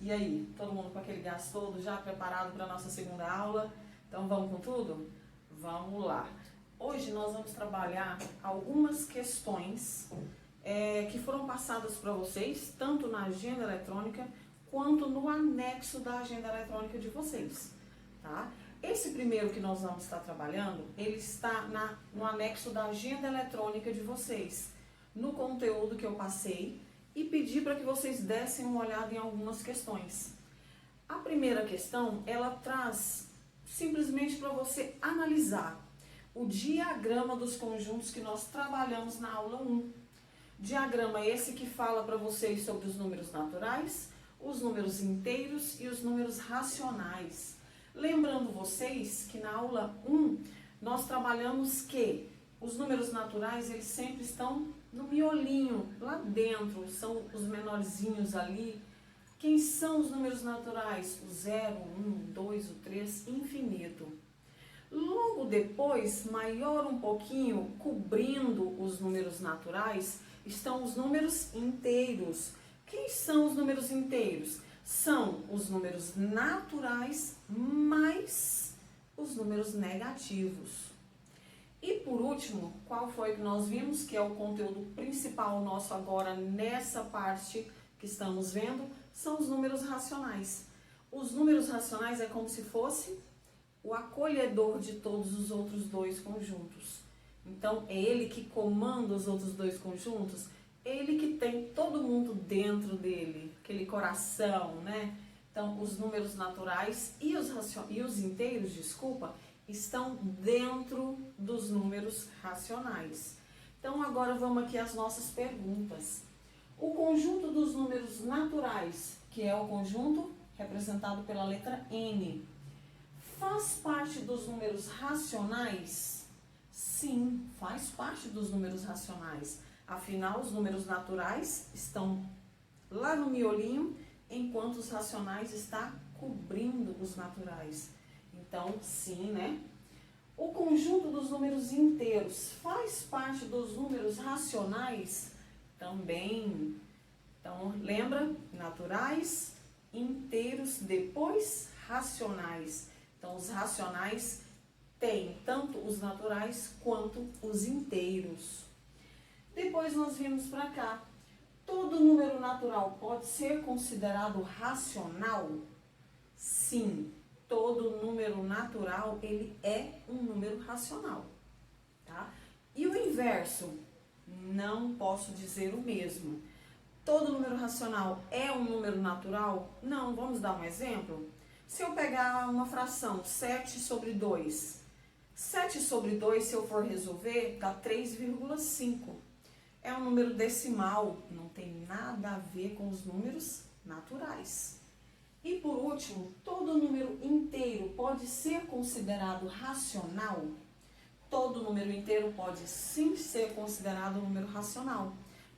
E aí, todo mundo com aquele gás todo já preparado para a nossa segunda aula? Então vamos com tudo? Vamos lá! Hoje nós vamos trabalhar algumas questões que foram passadas para vocês, tanto na agenda eletrônica quanto no anexo da agenda eletrônica de vocês, tá? Esse primeiro que nós vamos estar trabalhando, ele está no anexo da agenda eletrônica de vocês, no conteúdo que eu passei, e pedi para que vocês dessem uma olhada em algumas questões. A primeira questão, ela traz simplesmente para você analisar o diagrama dos conjuntos que nós trabalhamos na aula 1. Diagrama esse que fala para vocês sobre os números naturais, os números inteiros e os números racionais. Lembrando vocês que na aula 1 nós trabalhamos que os números naturais, eles sempre estão no miolinho, lá dentro, são os menorzinhos ali. Quem são os números naturais? O 0, 1, 2, o 3, infinito. Logo depois, maior um pouquinho, cobrindo os números naturais, estão os números inteiros. Quem são os números inteiros? São os números naturais mais os números negativos. E por último, qual foi que nós vimos, que é o conteúdo principal nosso agora nessa parte que estamos vendo, são os números racionais. Os números racionais é como se fosse o acolhedor de todos os outros dois conjuntos. Então, é ele que comanda os outros dois conjuntos, ele que tem todo mundo dentro dele, aquele coração, né? Então, os números naturais e os inteiros, estão dentro dos números racionais. Então, agora vamos aqui às nossas perguntas. O conjunto dos números naturais, que é o conjunto representado pela letra N, faz parte dos números racionais? Sim, faz parte dos números racionais. Afinal, os números naturais estão lá no miolinho, enquanto os racionais estão cobrindo os naturais. Então, sim, né? O conjunto dos números inteiros faz parte dos números racionais? Também. Então, lembra? Naturais, inteiros, depois racionais. Então, os racionais têm tanto os naturais quanto os inteiros. Depois nós vimos para cá. Todo número natural pode ser considerado racional? Sim. Todo número natural, ele é um número racional, tá? E o inverso? Não posso dizer o mesmo. Todo número racional é um número natural? Não, vamos dar um exemplo? Se eu pegar uma fração, 7 sobre 2. 7 sobre 2, se eu for resolver, dá 3,5. É um número decimal, não tem nada a ver com os números naturais. E por último, todo número inteiro pode ser considerado racional? Todo número inteiro pode sim ser considerado um número racional.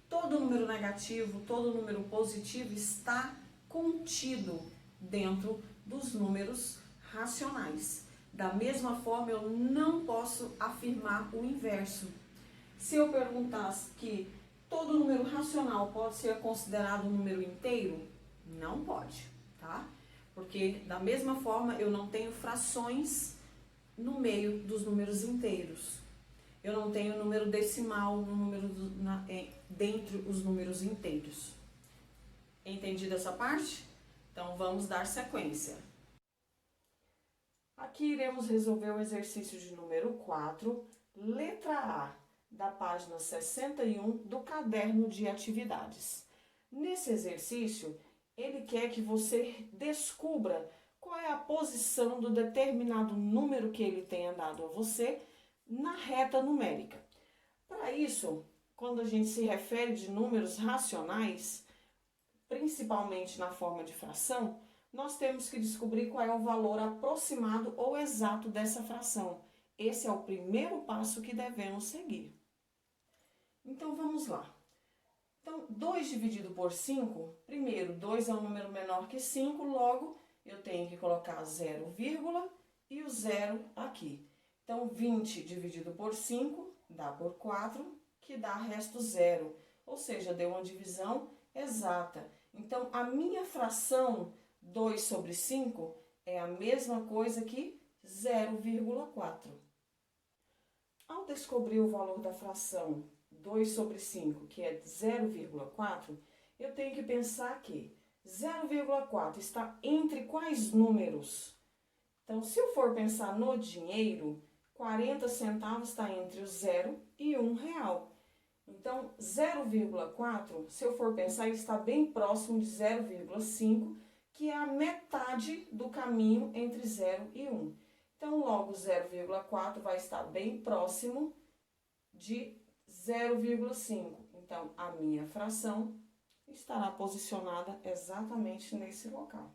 Todo número negativo, todo número positivo está contido dentro dos números racionais. Da mesma forma, eu não posso afirmar o inverso. Se eu perguntasse que todo número racional pode ser considerado um número inteiro, não pode. Tá? Porque da mesma forma eu não tenho frações no meio dos números inteiros. Eu não tenho número decimal dentre os números inteiros. Entendido essa parte? Então vamos dar sequência. Aqui iremos resolver o exercício de número 4, letra A, da página 61 do caderno de atividades. Nesse exercício, ele quer que você descubra qual é a posição do determinado número que ele tenha dado a você na reta numérica. Para isso, quando a gente se refere de números racionais, principalmente na forma de fração, nós temos que descobrir qual é o valor aproximado ou exato dessa fração. Esse é o primeiro passo que devemos seguir. Então, vamos lá. Então, 2 dividido por 5, primeiro, 2 é um número menor que 5, logo eu tenho que colocar 0, e o 0 aqui. Então, 20 dividido por 5 dá por 4, que dá resto 0. Ou seja, deu uma divisão exata. Então, a minha fração 2 sobre 5 é a mesma coisa que 0,4. Ao descobrir o valor da fração 2 sobre 5, que é 0,4, eu tenho que pensar que 0,4 está entre quais números? Então, se eu for pensar no dinheiro, 40 centavos está entre o 0 e R$1. Então, 0,4, se eu for pensar, ele está bem próximo de 0,5, que é a metade do caminho entre 0 e 1. Então, logo, 0,4 vai estar bem próximo de 0,5. Então, a minha fração estará posicionada exatamente nesse local.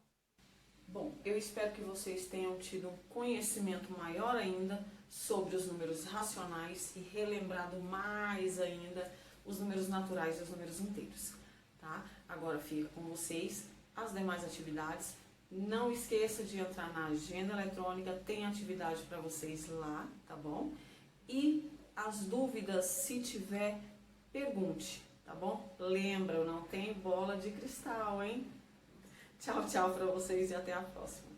Bom, eu espero que vocês tenham tido um conhecimento maior ainda sobre os números racionais e relembrado mais ainda os números naturais e os números inteiros, tá? Agora fica com vocês as demais atividades. Não esqueça de entrar na agenda eletrônica, tem atividade para vocês lá, tá bom? E as dúvidas, se tiver, pergunte, tá bom? Lembra, eu não tenho bola de cristal, hein? Tchau, tchau para vocês e até a próxima.